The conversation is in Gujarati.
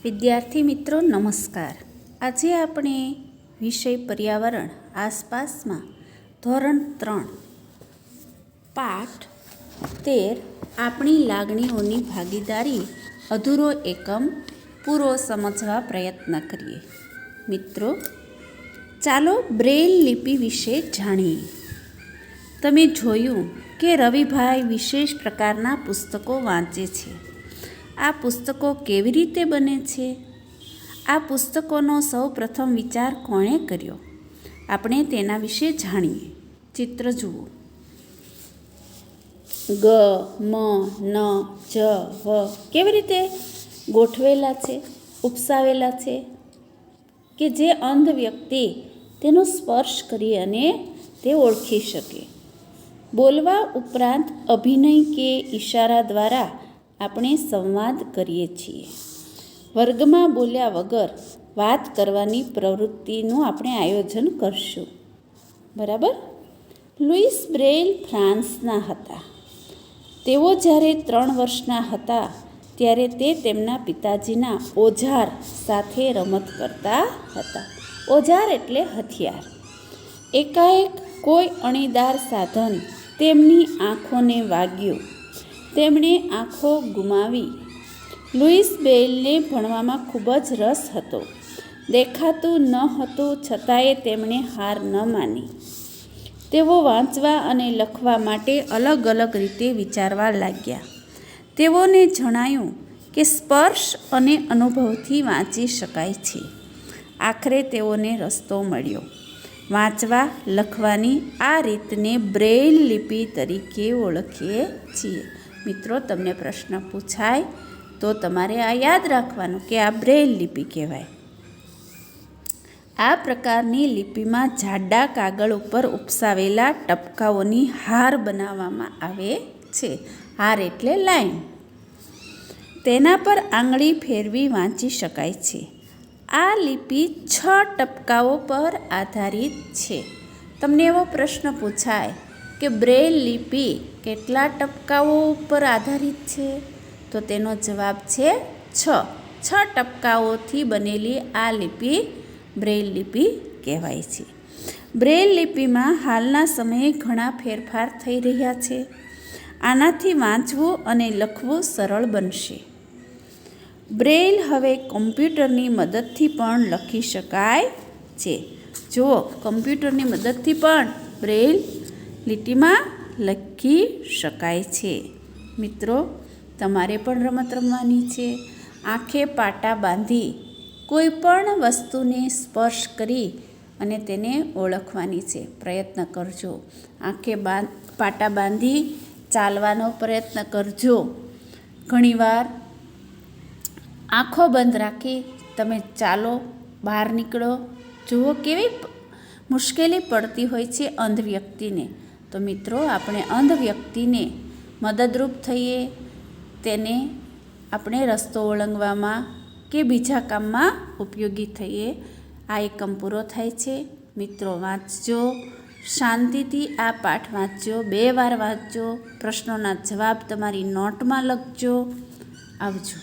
વિદ્યાર્થી મિત્રો નમસ્કાર. આજે આપણે વિષય પર્યાવરણ આસપાસમાં ધોરણ 3 પાઠ 13 આપણી લાગણીઓની ભાગીદારી અધૂરો એકમ પૂરો સમજવા પ્રયત્ન કરીએ. મિત્રો ચાલો બ્રેલ લિપિ વિશે જાણીએ. તમે જોયું કે રવિભાઈ વિશેષ પ્રકારના પુસ્તકો વાંચે છે. આ પુસ્તકો કેવી રીતે બને છે? આ પુસ્તકોનો સૌ પ્રથમ વિચાર કોણે કર્યો? આપણે તેના વિશે જાણીએ. ચિત્ર જુઓ. ગ, મ, ન, જ, વ કેવી રીતે ગોઠવેલા છે, ઉપસાવેલા છે કે જે અંધ વ્યક્તિ તેનો સ્પર્શ કરી અને તે ઓળખી શકે. બોલવા ઉપરાંત અભિનય કે ઈશારા દ્વારા આપણે સંવાદ કરીએ છીએ. વર્ગમાં બોલ્યા વગર વાત કરવાની પ્રવૃત્તિનું આપણે આયોજન કરશું. બરાબર. લુઈસ બ્રેઇલ ફ્રાન્સના હતા. તેઓ જ્યારે 3 વર્ષના હતા ત્યારે તે તેમના પિતાજીના ઓજાર સાથે રમત કરતા હતા. ઓજાર એટલે હથિયાર. એકાએક કોઈ અણીદાર સાધન તેમની આંખોને વાગ્યું. તેમણે આંખો ગુમાવી. લુઈસ બ્રેઇલને ભણવામાં ખૂબ જ રસ હતો. દેખાતું ન હતું છતાંય તેમણે હાર ન માની. તેઓ વાંચવા અને લખવા માટે અલગ અલગ રીતે વિચારવા લાગ્યા. તેઓને જણાયું કે સ્પર્શ અને અનુભવથી વાંચી શકાય છે. આખરે તેઓને રસ્તો મળ્યો. વાંચવા લખવાની આ રીતને બ્રેઇલ લિપિ તરીકે ઓળખીએ છીએ. મિત્રો, તમને પ્રશ્ન પૂછાય તો તમારે આ યાદ રાખવાનું કે આ બ્રેઇલ લિપિ કહેવાય. આ પ્રકારની લિપિમાં જાડા કાગળ ઉપર ઉપસાવેલા ટપકાઓની હાર બનાવવામાં આવે છે. હાર એટલે લાઈન. તેના પર આંગળી ફેરવી વાંચી શકાય છે. આ લિપિ 6 ટપકાઓ પર આધારિત છે. તમને એવો પ્રશ્ન પૂછાય કે બ્રેઇલ લિપિ કેટલા ટપકાઓ ઉપર આધારિત છે? તો તેનો જવાબ છે 6. 6 ટપકાઓથી બનેલી આ લિપિ બ્રેઇલ લિપિ કહેવાય છે. બ્રેઇલ લિપિમાં હાલના સમયે ઘણા ફેરફાર થઈ રહ્યા છે. આનાથી વાંચવું અને લખવું સરળ બનશે. બ્રેઇલ હવે કમ્પ્યુટરની મદદથી પણ લખી શકાય છે. જુઓ, કમ્પ્યુટરની મદદથી પણ બ્રેઇલ લીટીમાં લખી શકાય છે. મિત્રો, તમારે પણ રમત રમવાની છે. આંખે પાટા બાંધી કોઈ પણ વસ્તુને સ્પર્શ કરી અને તેને ઓળખવાની છે. પ્રયત્ન કરજો. આંખે પાટા બાંધી ચાલવાનો પ્રયત્ન કરજો. ઘણીવાર આંખો બંધ રાખી તમે ચાલો, બહાર નીકળો. જુઓ કેવી મુશ્કેલી પડતી હોય છે અંધ વ્યક્તિને. તો મિત્રો, આપણે અંધ વ્યક્તિને મદદરૂપ થઈએ. તેને આપણે રસ્તો ઓળંગવામાં કે બીજા કામમાં ઉપયોગી થઈએ. આ એકમ પૂરો થાય છે. મિત્રો, વાંચજો. શાંતિથી આ પાઠ વાંચજો. 2 વાર વાંચજો. પ્રશ્નોના જવાબ તમારી નોટમાં લખજો. આવજો.